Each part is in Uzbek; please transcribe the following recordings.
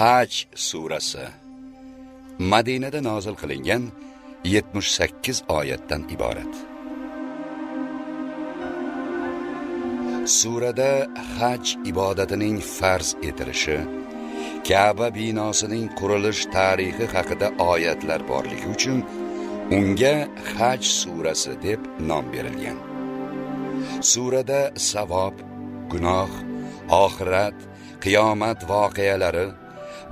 Haj surasi Madinada nozil qilingan 78 oyatdan iborat. Surada haj ibodatining farz etilishi, Ka'ba binosining qurilish tarixi haqida oyatlar borligi uchun unga Haj surasi deb nom berilgan. Surada savob, gunoh, oxirat, qiyomat voqealari,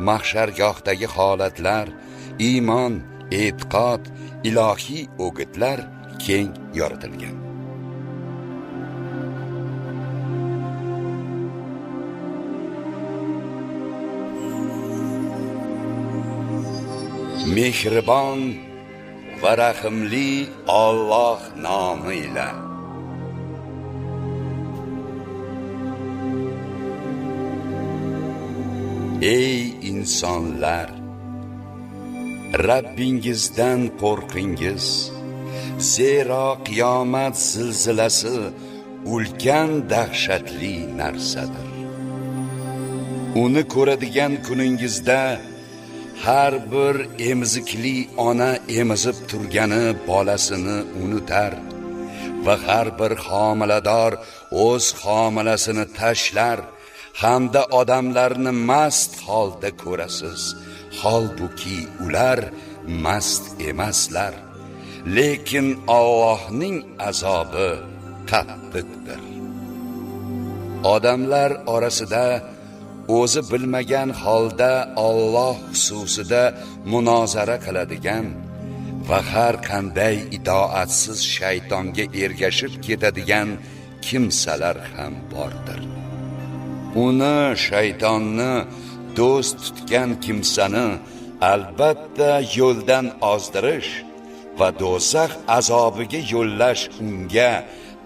mahshargohdagi holatlar, iymon, e'tiqod, ilohiy o'gitlar keng yoritilgan. Mehribon va rahimli Alloh nomi ila. Ey insonlar, Rabbingizdan qo'rqingiz, zero qiyomat zilzilasi ulkan dahshatli narsadir. Uni ko'radigan kuningizda har bir emizikli ona emizib turgani bolasini unutar va har bir homilador o'z homilasini tashlar hamda odamlarni mast holda ko'rasiz, holbuki ular mast emaslar, lekin Allohning azobi qattiqdir. Odamlar orasida o'zi bilmagan holda Alloh xususida munozara qiladigan va har qanday itoatsiz shaytonga ergashib ketadigan kimsalar ham bordir. Uni shaytonni do'st tutgan kimsani albatta yo'ldan ozdirish va do'zax azobiga yo'llash unga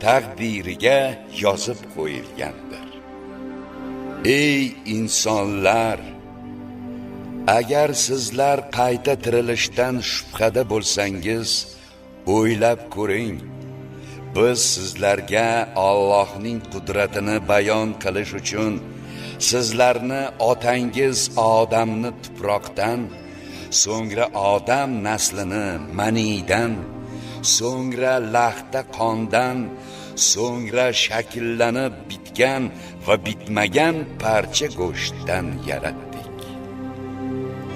taqdiriga yozib qo'yilgandir. Ey insonlar, agar sizlar qayta tirilishdan shubhada bo'lsangiz, o'ylab ko'ring. Biz sizlarga Allohning qudratini bayon qilish uchun sizlarni otangiz Odamni tuproqdan, so'ngra Odam naslini maniydan, so'ngra lahta qondan, so'ngra shakllanib bitgan va bitmagan parcha go'shtdan yaratdik.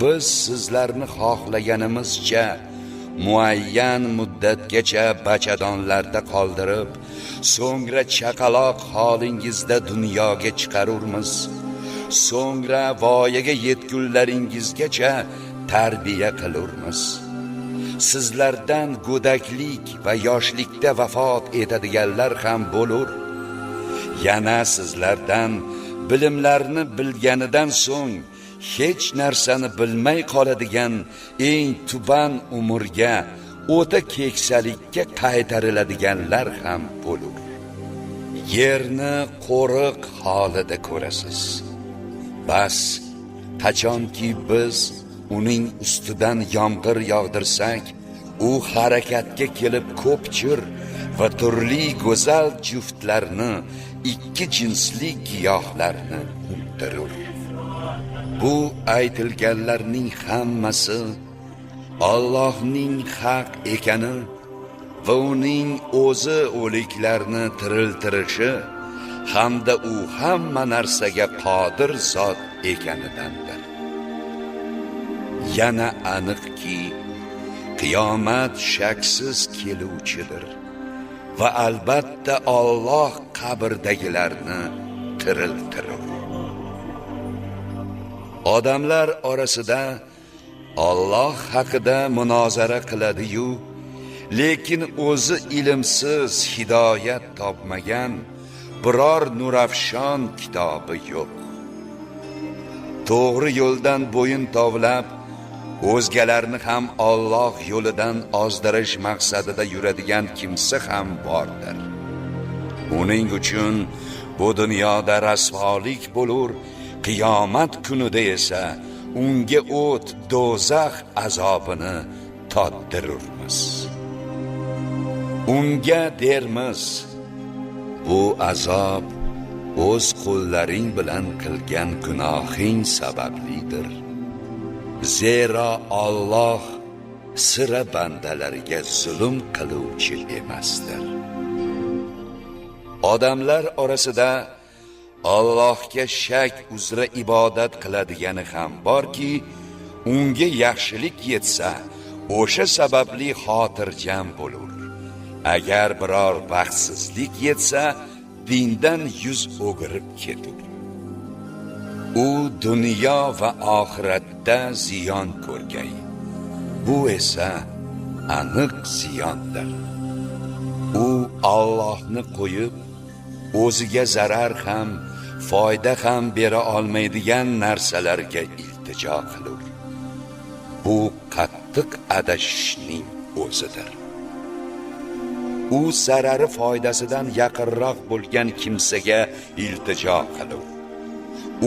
Biz sizlarni xohlaganimizcha muayyan muddatgacha bachadonlarda qoldirib, so'ngra chaqaloq holingizda dunyoga chiqarurmiz. So'ngra voyaga yetgunlaringizgacha tarbiya qilurmiz. Sizlardan go'daklik va yoshlikda vafot etadiganlar ham bo'lur. Yana sizlardan bilimlarni bilganidan so'ng hech narsani bilmay qoladigan eng tuban umrga, o'ta keksalikka qaytariladiganlar ham bo'lur. Yerni qo'riq holida ko'rasiz. Bas, qachonki biz uning ustidan yomg'ir yog'dirsak, u harakatga kelib ko'pchir va turli go'zal juftlarni, ikki jinsli giyohlarni untirur. Bu aytilganlarning hammasi Allohning haq ekani va uning o'zi o'liklarni tiriltirishi hamda u hamma narsaga qodir zot ekanidandir. Yana aniqki, qiyomat shaksiz keluvchidir va albatta Alloh qabrdagilarni tiriltirur. Odamlar orasida Alloh haqida munozara qiladi-yu, lekin o'zi ilmsiz, hidoyat topmagan biror nurafshon kitobi yo'q. To'g'ri yo'ldan bo'yin tovlab, o'zgalarni ham Alloh yo'lidan ozdirish maqsadida yuradigan kimsa ham bordir. Uning uchun bu dunyoda rasvolik bo'lur, qiyomat kunida esa unga o't, do'zax azobini tottirurmiz. unga dermiz: bu azob o'z qo'llaring bilan qilgan gunohing sabablidir. Zero Alloh sira bandalariga zulm qiluvchi emasdir. Odamlar orasida Allohga shak uzra ibodat qiladigani ham borki, unga yaxshilik yetsa, o'sha sababli xotirjam bo'lur. Agar biror baxtsizlik yetsa, dindan yuz o'girib ketur. U dunyo va oxiratda ziyon ko'rgay. Bu esa aniq ziyondir. U Allohni qo'yib, o'ziga zarar ham, foyda ham bera olmaydigan narsalarga iltijo qilur. Bu qattiq adashishning o'zidir. U zarari foydasidan yaqinroq bo'lgan kimsaga iltijo qilur.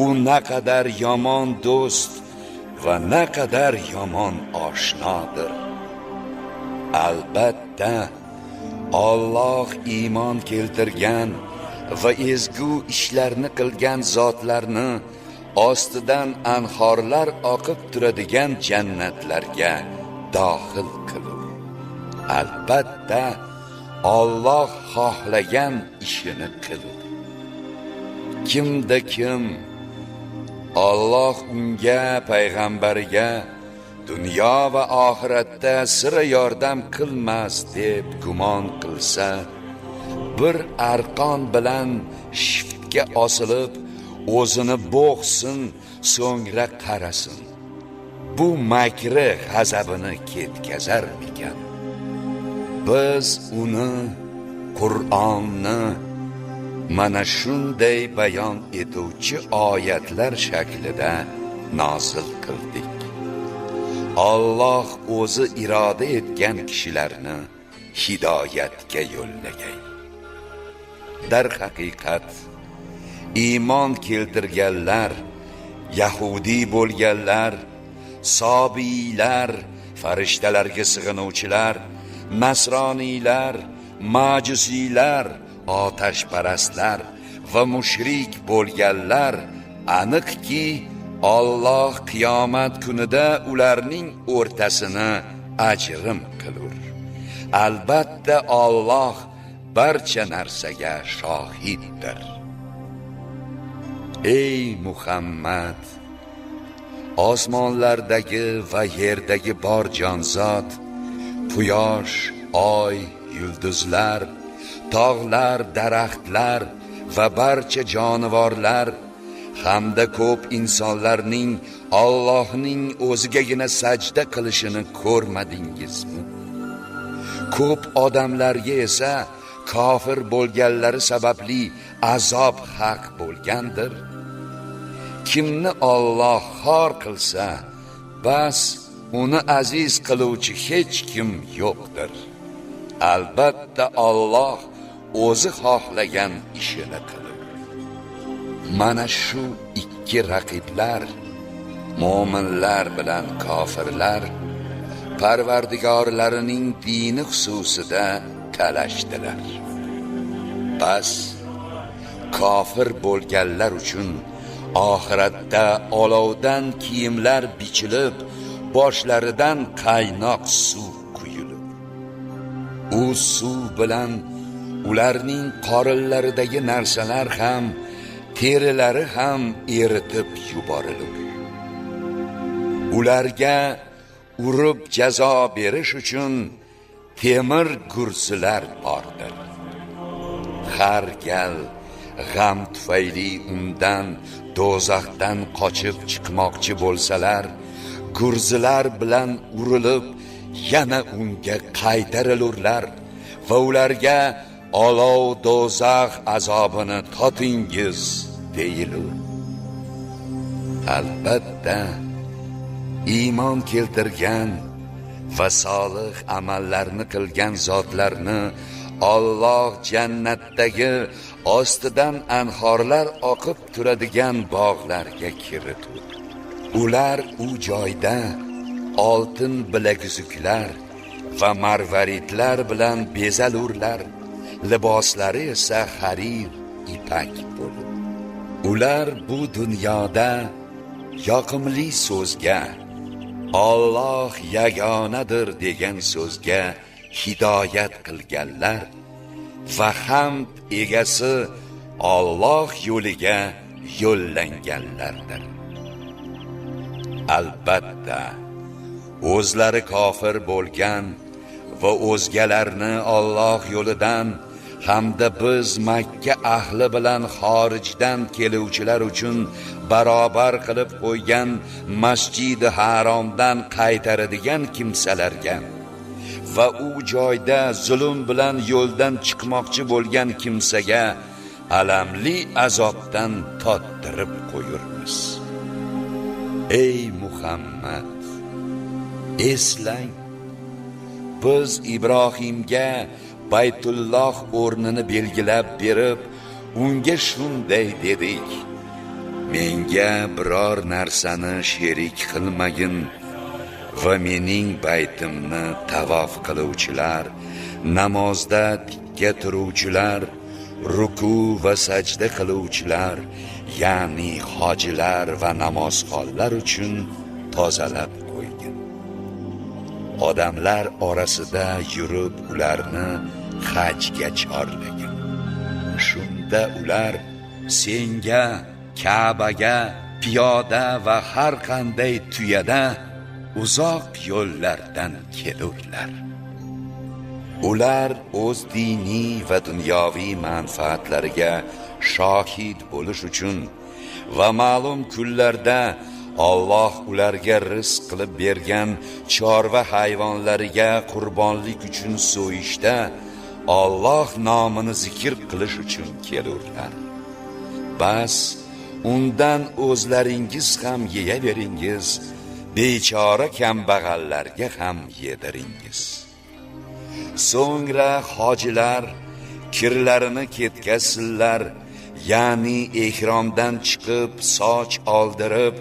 U naqadar yomon do'st va naqadar yomon oshnodir. Albatta, Alloh iymon keltirgan va ezgu ishlarni qilgan zotlarni ostidan anhorlar oqib turadigan jannatlarga dohil qilur. Albatta, Alloh xohlagan ishini qilur. Kimda kim Alloh unga, payg'ambariga dunyo va oxiratda sira yordam qilmas deb gumon qilsa, bir arqon bilan shiftga osilib, o'zini bo'g'sin, so'ngra qarasin. Bu makri g'azabini ketkazarmikan? Biz uni, Qur'onni mana shunday bayon etuvchi oyatlar shaklida nozil qildik. Alloh o'zi iroda etgan kishilarni hidoyatga yo'llagay. Dar haqiqat, iymon keltirganlar, yahudi bo'lganlar, sobiylar, farishtalarga sig'inuvchilar, nasroniylar, majusiylar, otashparastlar va mushrik bo'lganlar aniqki, Alloh qiyomat kunida ularning o'rtasini ajrim qilur. Albatta, Alloh barcha narsaga shohiddir. Ey Muhammad, osmonlardagi va yerdagi bor jonzot, quyosh, oy, yulduzlar, tog'lar, daraxtlar va barcha jonivorlar hamda ko'p insonlarning Allohning o'zigagina sajda qilishini ko'rmadingizmi? Ko'p odamlarga esa kofir bo'lganlari sababli azob haq bo'lgandir. Kimni Alloh xor qilsa, bas uni aziz qiluvchi hech kim yo'qdir. Albatta, Alloh o'zi xohlagan ishini qilur. Mana shu ikki raqiblar, mo'minlar bilan kofirlar, Parvardigorlarining dini xususida talashdilar. Bas, kofir bo'lganlar uchun oxiratda olovdan kiyimlar bichilib, boshlaridan qaynoq suv quyilib, u suv bilan ularning qorinlaridagi narsalar ham, terilari ham eritib yuborilur. Ularga urib jazo berish uchun temir gursilar bordir. Har gal g'am tufayli undan, do'zaxdan qochib chiqmoqchi bo'lsalar, gurzilar bilan urilib yana unga qaytarilurlar va ularga olov do'zax azobini totingiz deyilur. Albatta, iymon keltirgan va solih amallarni qilgan zotlarni Alloh jannatdagi ostidan anhorlar oqib turadigan bog'larga kiritur. Ular u joyda oltin bilaguzuklar, va marvaridlar bilan bezalurlar, liboslari esa harir, ipak bo'lur. Ular bu dunyoda yoqimli so'zga, Alloh yagonadir degan so'zga hidoyat qilganlar va hamd egasi Alloh yo'liga yo'llanganlardir. Albatta, o'zlari kofir bo'lgan va o'zgalarni Alloh yo'lidan hamda biz Makka ahli bilan xorijdan keluvchilar uchun barobar qilib qo'ygan Masjid-i Haromdan qaytaradigan kimsalarga va u joyda zulm bilan yo'ldan chiqmoqchi bo'lgan kimsaga alamli azobdan tottirib qo'yurmiz. Ey Muhammad, eslang, biz Ibrohimga Baytulloh o'rnini belgilab berib, unga shunday dedik: menga biror narsani sherik qilmagin va mening baytimni tavof qiluvchilar, namozda tikka turuvchilar, ruku va sajda qiluvchilar, ya'ni hojilar va namozxonlar uchun tozalab qo'ygin. Odamlar orasida yurib ularni hajga chorlagin. Shunda ular senga, Ka'baga, piyoda va har qanday tuyada uzoq yo'llardan kelurlar. Ular o'z diniy va dunyoviy manfaatlariga shohid bo'lish uchun va ma'lum kunlarda Alloh ularga rizq qilib bergan chorva hayvonlariga qurbonlik uchun so'yishda Alloh nomini zikr qilish uchun kelurlar. Bas, undan o'zlaringiz ham yeyaveringiz, bechora kambag'allarga ham yediringiz. So'ngra hojilar kirlarini ketkazsinlar, ya'ni ihromdan chiqib soch oldirib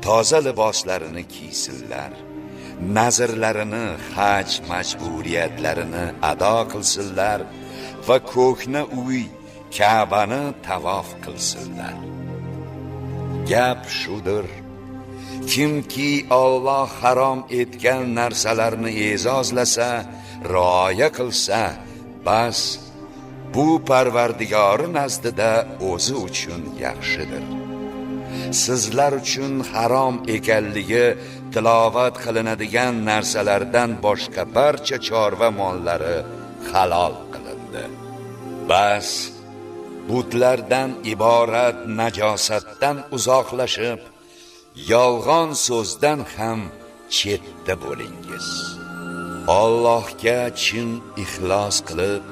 toza liboslarini kiysinlar. Nazrlarini, haj majburiyatlarini ado qilsinlar va ko'hna uy Ka'bani tavof qilsinlar. Gap shudir: kimki Alloh harom etgan narsalarni e'zozlasa, rioya qilsa, bas, bu Parvardigori nazdida o'zi uchun yaxshidir. Sizlar uchun harom ekanligi tilovat qilinadigan narsalardan boshqa barcha chorva mollari halol qilindi. Bas, butlardan iborat najosatdan uzoqlashib, yolg'on so'zdan ham chetda bo'lingiz. Allohga chin ixlos qilib,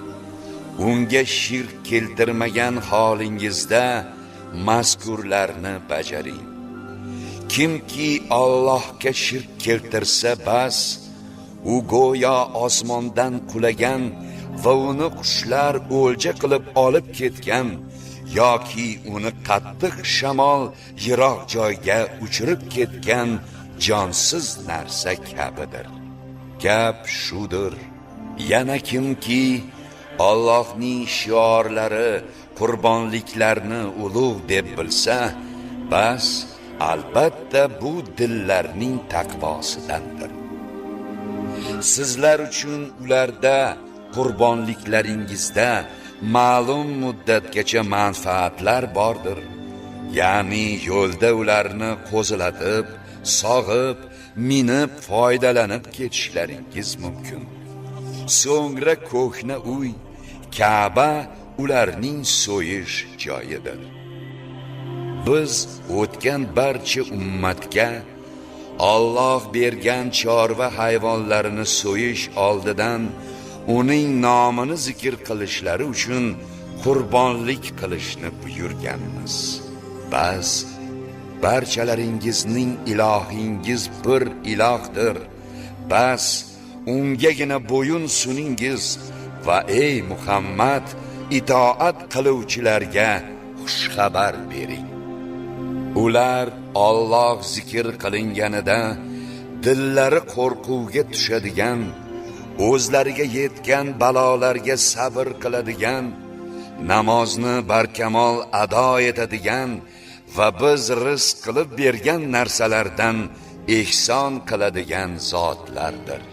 unga shirk keltirmagan holingizda mazkurlarni bajaring. Kimki Allohga shirk keltirsa, bas, u go'yo osmondan qulagan va uni qushlar o'lja qilib olib ketgan yoki uni qattiq shamol yiroq joyga uchirib ketgan jonsiz narsa kabidir. Gap shudir: yana kimki Allohning shiorlari, qurbonliklarni ulug' deb bilsa, bas, albatta bu dillarning taqvosidandir. Sizlar uchun ularda, qurbonliklaringizda ma'lum muddatgacha manfaatlar bordir. Ya'ni yo'lda ularni qo'zilatib, sog'ib, minib foydalanib ketishlaringiz mumkin. So'ngra ko'hna uy, Ka'ba ularning so'yish joyidir. Biz o'tgan barcha ummatga Alloh bergan chorva hayvonlarini so'yish oldidan uning nomini zikr qilishlari uchun qurbonlik qilishni buyurganmiz. Bas, barchalaringizning ilohingiz bir ilohdir. Bas, ungagina bo'yun suningiz va ey Muhammad, itoat qiluvchilarga xushxabar bering. Ular Alloh zikr qilinganida dillari qo'rquvga tushadigan, o'zlariga yetgan balolarga sabr qiladigan, namozni barkamol ado etadigan va biz rizq qilib bergan narsalardan ehson qiladigan zotlardir.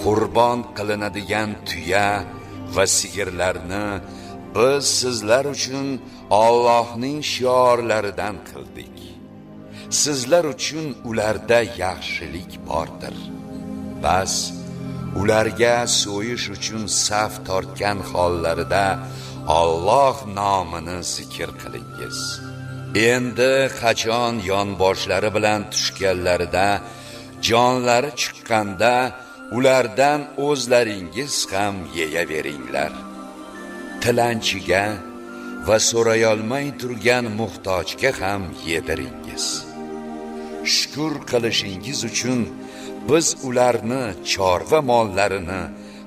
Qurbon qilinadigan tuya va sigirlarni biz sizlar uchun Allohning shiorlaridan qildik. Sizlar uchun ularda yaxshilik bordir. Bas ularga so'yish uchun saf tortgan hollarida Alloh nomini zikr qilingiz. Endi qachon yonboshlari bilan tushganlarida, jonlari chiqqanda ulardan o'zlaringiz ham yeyaveringlar. Tilanchiga va so'rayolmay turgan muhtojga ham yediringiz. Shukr qilishingiz uchun biz ularni chorva mollarini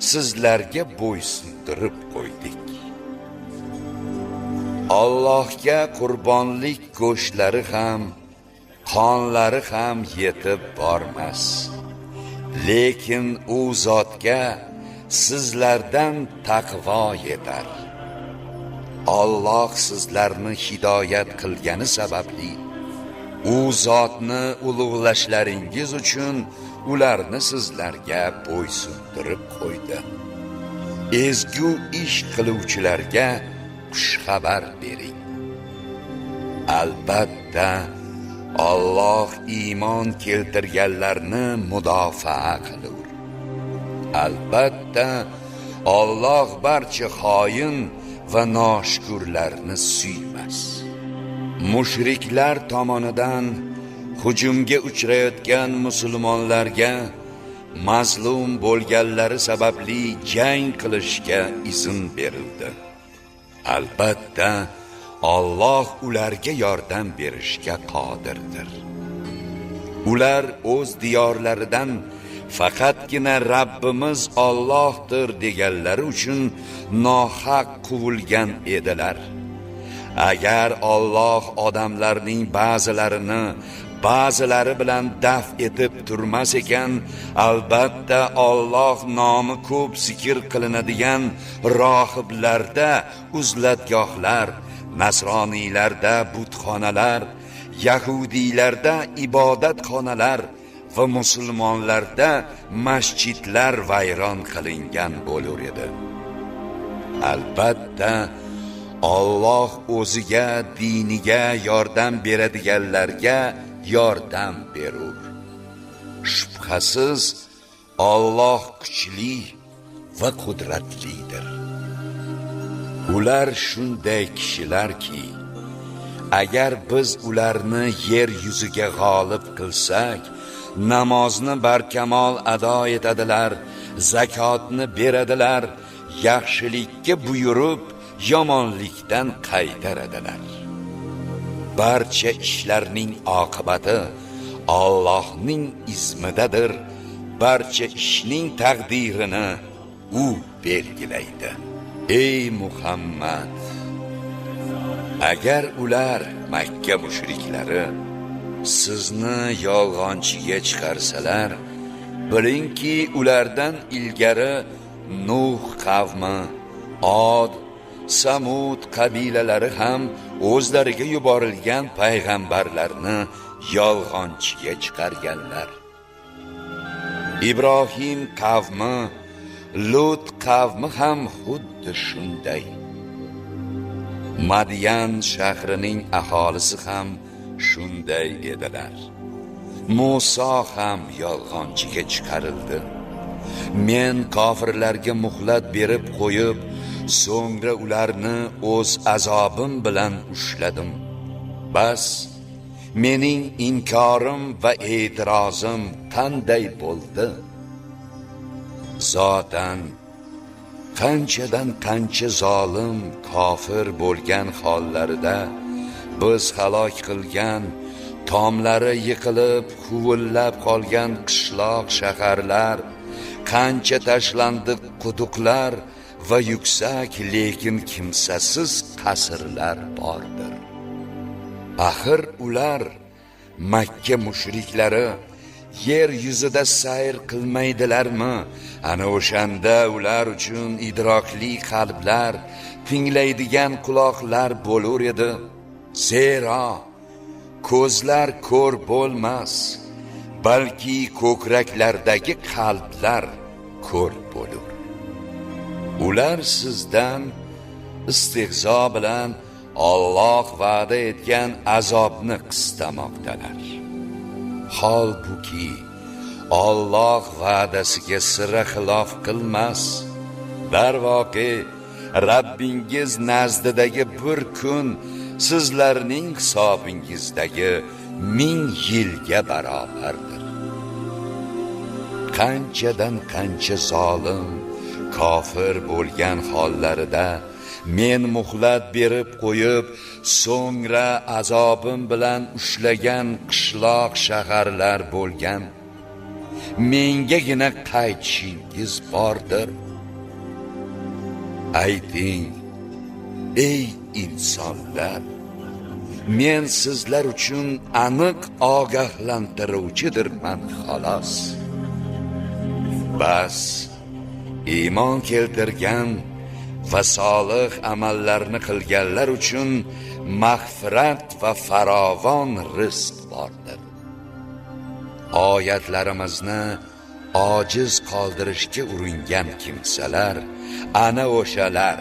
sizlarga bo'ysundirib qo'ydik. Allohga qurbonlik go'shtlari ham, qonlari ham yetib bormas. Lekin u zotga sizlardan taqvo yetar. Alloh sizlarni hidoyat qilgani sababli u zotni ulug'lashlaringiz uchun ularni sizlarga bo'ysundirib qo'ydi. Ezgu ish qiluvchilarga xushxabar bering. Albatta Alloh iymon keltirganlarni mudofaa qilur. Albatta Alloh barcha xoin va noshukurlarni suymas. Mushriklar tomonidan hujumga uchrayotgan musulmonlarga mazlum bo'lganlari sababli jang qilishga izn berildi. Albatta Alloh ularga yordam berishga qodirdir. Ular o'z diyorlaridan faqatgina Rabbimiz Allohdir deganlari uchun nohaq quvilgan edilar. Agar Alloh odamlarning ba'zilarini ba'zilari bilan daf etib turmas ekan, albatta Alloh nomi ko'p zikr qilinadigan rohiblarda uzlatgohlar, nasroniylarda butxonalar, yahudiylarda ibodatxonalar va musulmonlarda masjidlar vayron qilingan bo'lar edi. Albatta Alloh o'ziga, diniga yordam beradiganlarga yordam berur. Shubhasiz Alloh kuchli va qudratlidir. Ular shunday kishilarki, agar biz ularni yer yuziga g'olib qilsak, namozni barkamol ado etadilar, zakotni beradilar, yaxshilikka buyurib, yomonlikdan qaytaradilar. Barcha ishlarning oqibati Allohning izmidadir. Barcha ishning taqdirini u belgilaydi. Ey Muhammad, agar ular Makka mushriklari sizni yolg'onchiga chiqarsalar, bilingki ulardan ilgari Nuh qavmi, Od, Samud qabilalari ham o'zlariga yuborilgan payg'ambarlarni yolg'onchiga chiqarganlar. Ibrohim qavmi, Lut qavmi ham xuddi shunday. Madyan shahrining aholisi ham shunday edilar. Musa ham yolg'onchiga chiqarildi. Men kofirlarga muhlat berib qo'yib, so'ngra ularni o'z azobim bilan ushladim. Bas, mening inkorim va e'tirozim qanday bo'ldi? Zotan qanchadan qancha zolim, kofir bo'lgan hollarida biz halok qilgan, tomlari yiqilib, huvillab qolgan qishloq, shaharlar, qancha tashlandiq quduqlar va yuksak lekin kimsasiz qasrlar bordir. Axir ular Makka mushriklari yer yuzida sayr qilmaydilarmi? Ana o'shanda ular uchun idrokli qalblar, tinglaydigan quloqlar bo'lar edi. Zero ko'zlar ko'r bo'lmas, balki ko'kraklardagi qalblar ko'r bo'lur. Ular sizdan istehzo bilan Alloh va'da etgan azobni qistamoqdalar. Holbuki Alloh va'dasiga sira xilof qilmas. Darvoqe, Rabbingiz nazdidagi bir kun sizlarning hisobingizdagi 1000 yilga barobardir. Qanchadan qancha zolim, kofir bo'lgan hollarida men muhlat berib qo'yib, so'ngra azobim bilan ushlagan qishloq shaharlar bo'lgan. Mengagina qaytishingiz bordir. Ayting, ey insonlar, men sizlar uchun aniq ogohlantiruvchidirman xolos. Bas, iymon keltirgan va solih amallarni qilganlar uchun mag'firat va farovon rizq bordir. Oyatlarimizni ojiz qoldirishga uringan kimsalar, ana o'shalar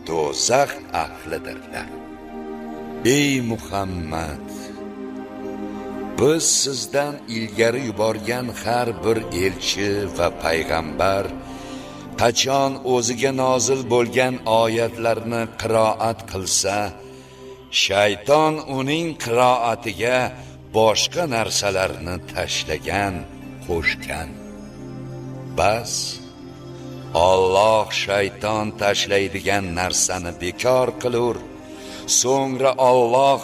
do'zax ahlidirlar. Ey Muhammad, biz sizdan ilgari yuborgan har bir elchi va payg'ambar qachon o'ziga nozil bo'lgan oyatlarni qiroat qilsa, shayton uning qiroatiga boshqa narsalarni tashlagan, qo'shgan. Bas, Alloh shayton tashlaydigan narsani bekor qilur, so'ngra Alloh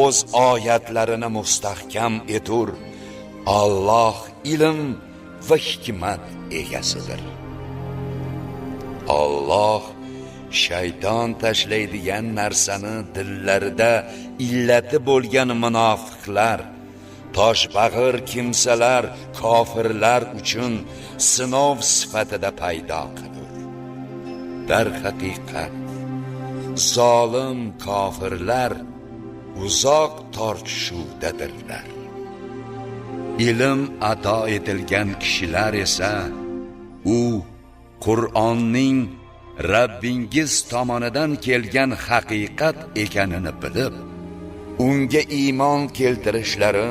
o'z oyatlarini mustahkam etur. Alloh ilm va hikmat egasidir. Alloh shayton tashlaydigan narsani dillarida illati bo'lgan munofiqlar, toshbag'ir kimsalar, kofirlar uchun sinov sifatida paydo qilur. Dar haqiqat, zolim kofirlar uzoq tortishuvdadirlar. Ilm ato etilgan kishilar esa u Qur'onning Rabbingiz tomonidan kelgan haqiqat ekanini bilib, unga iymon keltirishlari,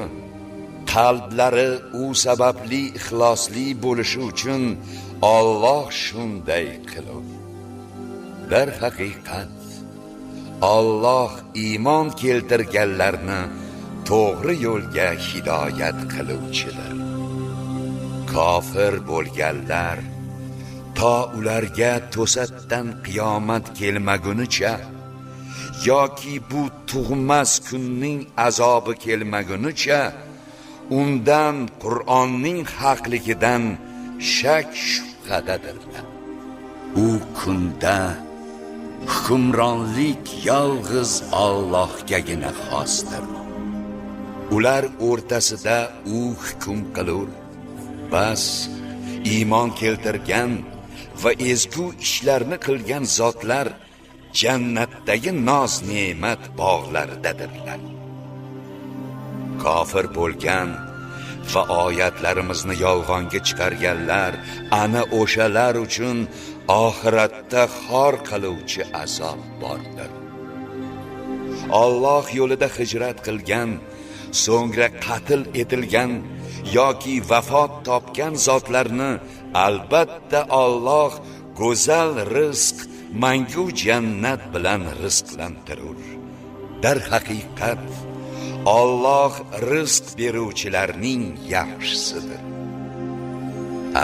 qalblari u sababli ixlosli bo'lishi uchun Alloh shunday qilur. Dar haqiqat, Alloh iymon keltirganlarni to'g'ri yo'lga hidoyat qiluvchidir. Kofir bo'lganlar to ularga to'satdan qiyomat kelmagunicha yoki bu tug'mas kunning azobi kelmagunicha undan, Qur'onning haqligidan shak shubhadadirlar. U kunda hukmronlik yolg'iz Allohgagina xosdir. Ular o'rtasida u hukm qilur. Bas, iymon keltirgan va ezgu ishlarni qilgan zotlar jannatdagi noz-ne'mat bog'laridadirlar. Kofir bo'lgan va oyatlarimizni yolg'onga chiqarganlar, ana o'shalar uchun oxiratda xor qiluvchi azob bordir. Alloh yo'lida hijrat qilgan, so'ngra qatl etilgan yoki vafot topgan zotlarni albatta Alloh go'zal rizq, mangu jannat bilan rizqlantirur. Dar haqiqat, Alloh rizq beruvchilarning yaxshisidir.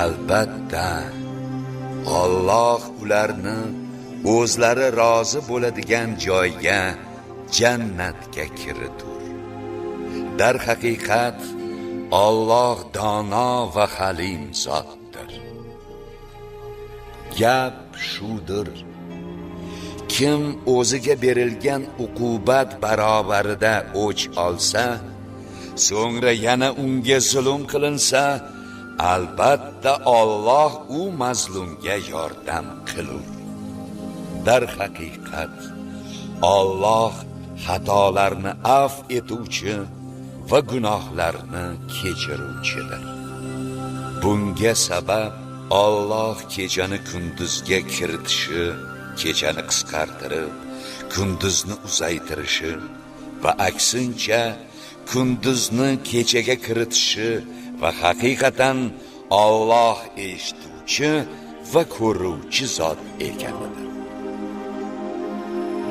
Albatta Alloh ularni o'zlari rozi bo'ladigan joyga, jannatga kiritur. Dar haqiqat, Alloh dono va halim zotdir. Gap shudir: kim o'ziga berilgan uqubat barobarida o'ch olsa, so'ngra yana unga zulm qilinsa, albatta Alloh u mazlumga yordam qilur. Dar haqiqat Alloh xatolarni af etuvchi va gunohlarni kechiruvchidir. Bunga sabab Alloh kechani kunduzga kiritishi, kechani qisqartirib, kunduzni uzaytirishi va aksincha kunduzni kechaga kiritishi va haqiqatan Alloh eshituvchi va ko'ruvchi zot ekanidir.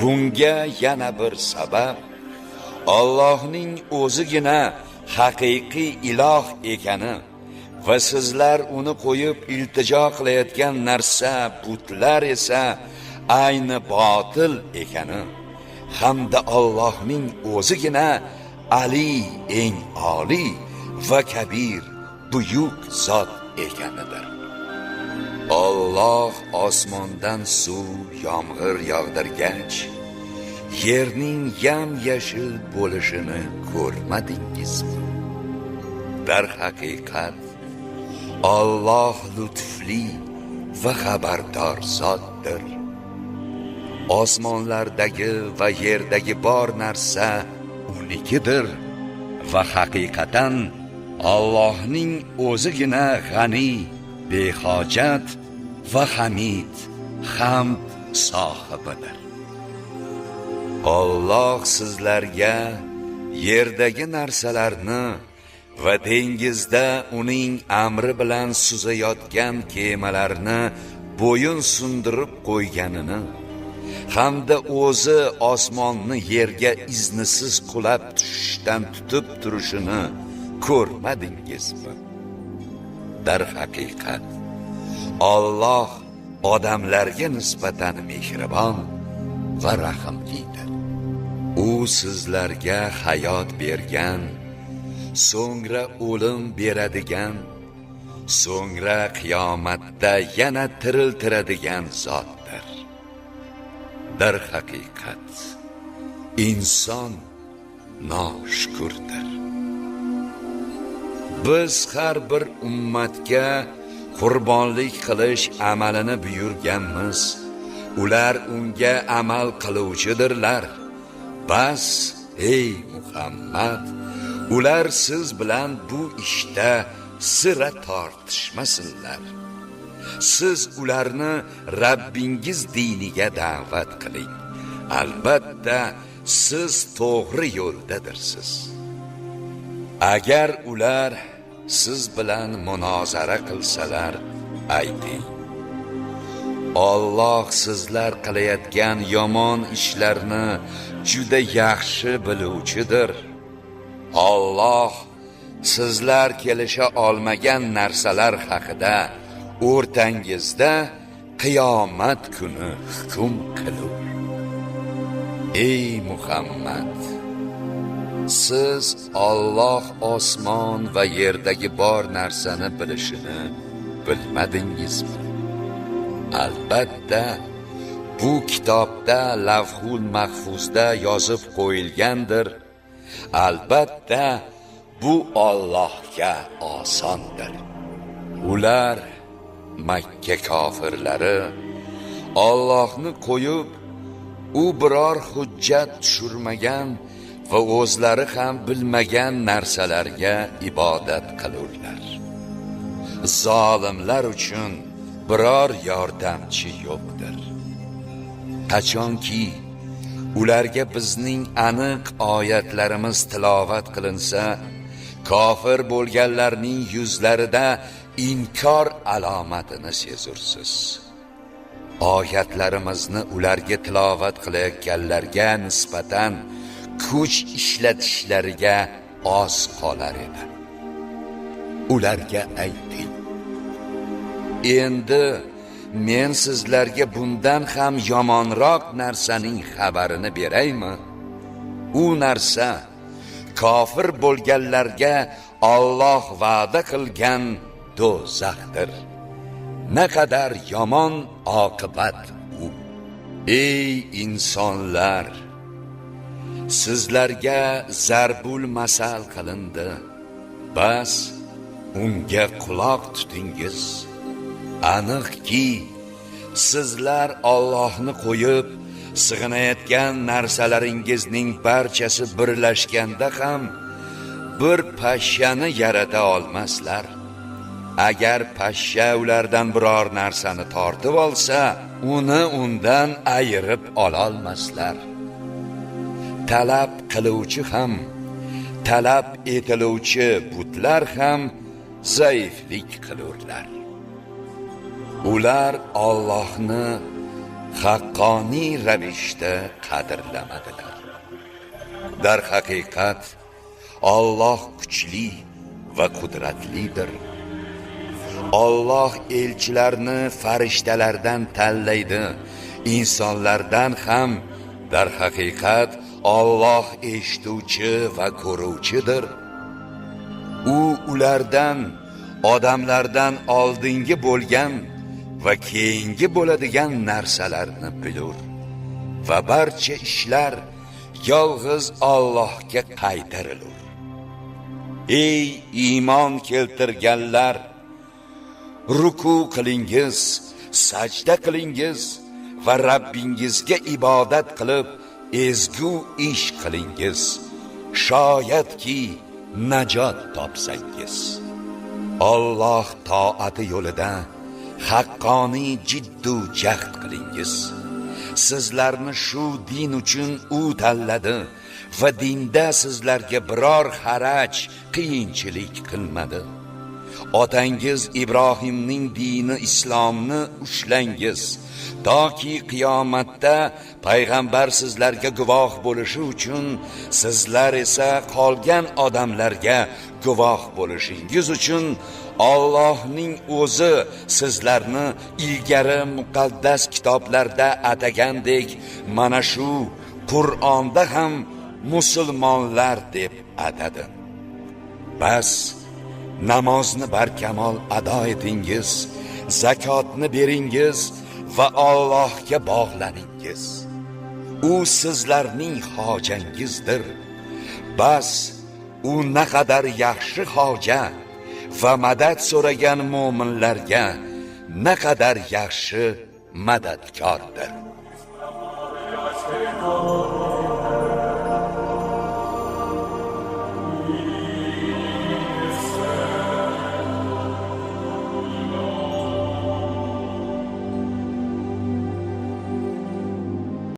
Bunga yana bir sabab Allohning o'zigina haqiqiy iloh ekani va sizlar uni qo'yib iltijo qilayotgan narsa, butlar esa ayni botil ekani hamda Allohning o'zigina Ali, eng oliy va kabir, buyuk zot ekanidir. Alloh osmondan suv, yomg'ir yog'dirgach, yerning yam-yashil bo'lishini ko'rmadingizmi? Dar haqiqat Alloh lutfli va xabardor zotdir. Osmonlardagi va yerdagi bor narsa unikidir va haqiqatan Allohning o'zigina g'ani, behojat va hamid, hamd sohibidir. Alloh sizlarga yerdagi narsalarni va dengizda uning amri bilan suzayotgan kemalarni bo'yin sundirib qo'yganini hamda o'zi osmonni yerga iznisiz qulab tushishdan tutib turishini ko'rmadingizmi? Dar haqiqat Alloh odamlarga nisbatan mehribon va rahimlidir. U sizlarga hayot bergan, so'ngra o'lim beradigan, so'ngra qiyomatda yana tiriltiradigan zotdir. Dar haqiqat inson noshukurdir. Biz har bir ummatga qurbonlik qilish amalini buyurganmiz. Ular unga amal qiluvchidirlar. Bas, ey Muhammad, ular siz bilan bu ishda sira tortishmasinlar. Siz ularni Rabbingiz diniga da'vat qiling. Albatta, siz to'g'ri yo'ldadirsiz. Agar ular siz bilan munozara qilsalar, ayting: Alloh sizlar qilayotgan yomon ishlarni juda yaxshi biluvchidir. Alloh sizlar kelisha olmagan narsalar haqida o'rtangizda qiyomat kuni hukm qilur. Ey Muhammad, siz Alloh osmon va yerdagi bor narsani bilishini bilmadingizmi? Albatta, bu kitobda Lavhul Mahfuzda yozib qo'yilgandir. Albatta, bu Allohga osondir. Ular Makka kofirlari Allohni qo'yib, u biror hujjat tushirmagan va o'zlari ham bilmagan narsalarga ibodat qilurlar. Zolimlar uchun biror yordamchi yo'qdir. Qachonki ularga bizning aniq oyatlarimiz tilovat qilinsa, kofir bo'lganlarning yuzlarida inkor alomatini sezursiz. Oyatlarimizni ularga tilovat qilayotganlarga nisbatan kuch ishlatishlariga oz qolar edi. Ularga ayting: endi men sizlarga bundan ham yomonroq narsaning xabarini beraymi? U narsa kofir bo'lganlarga Alloh va'da qilgan do'zaxdir. Naqadar yomon oqibat u. Ey insonlar, sizlarga zarbul masal qilindi, bas unga quloq tutingiz. Aniqki sizlar Allohni qo'yib sig'inayotgan narsalaringizning barchasi birlashganda ham bir pashshani yarata olmaslar. Agar pashsha ulardan biror narsani tortib olsa, uni undan ayirib ola olmaslar. Talab qiluvchi ham, talab etiluvchi butlar ham zaiflik qilurlar. Ular Allohni haqqoniy ravishda qadrlamadilar. Dar haqiqat Alloh kuchli va qudratlidir. Alloh elchilarni farishtalardan tanlaydi, insonlardan ham. Dar haqiqat Alloh eshituvchi va ko'ruvchidir. U ulardan, odamlardan oldingi bo'lgan va keyingi bo'ladigan narsalarni bilur va barcha ishlar yolg'iz Allohga qaytarilur. Ey iymon keltirganlar, ruku qilingiz, sajda qilingiz va Rabbingizga ibodat qilib ezgu ish qilingiz, shoyatki najot topsangiz. Alloh toati yo'lida haqqoniy jiddu jahd qilingiz. Sizlarni shu din uchun u tanladi va dinda sizlarga biror haraj, qiyinchilik qilmadi. Otangiz Ibrohimning dini islomni ushlangiz, toki qiyomatda payg'ambar sizlarga guvoh bo'lishi uchun, sizlar esa qolgan odamlarga guvoh bo'lishingiz uchun Allohning o'zi sizlarni ilgari muqaddas kitoblarda atagandek, mana shu Qur'onda ham musulmonlar deb atadi. Bas namozni barkamol ado etingiz, zakotni beringiz va Allohga bog'laningiz. U sizlarning hojangizdir. Bas u naqadar yaxshi hoja va madad so'ragan mu'minlarga naqadar yaxshi madadkordir.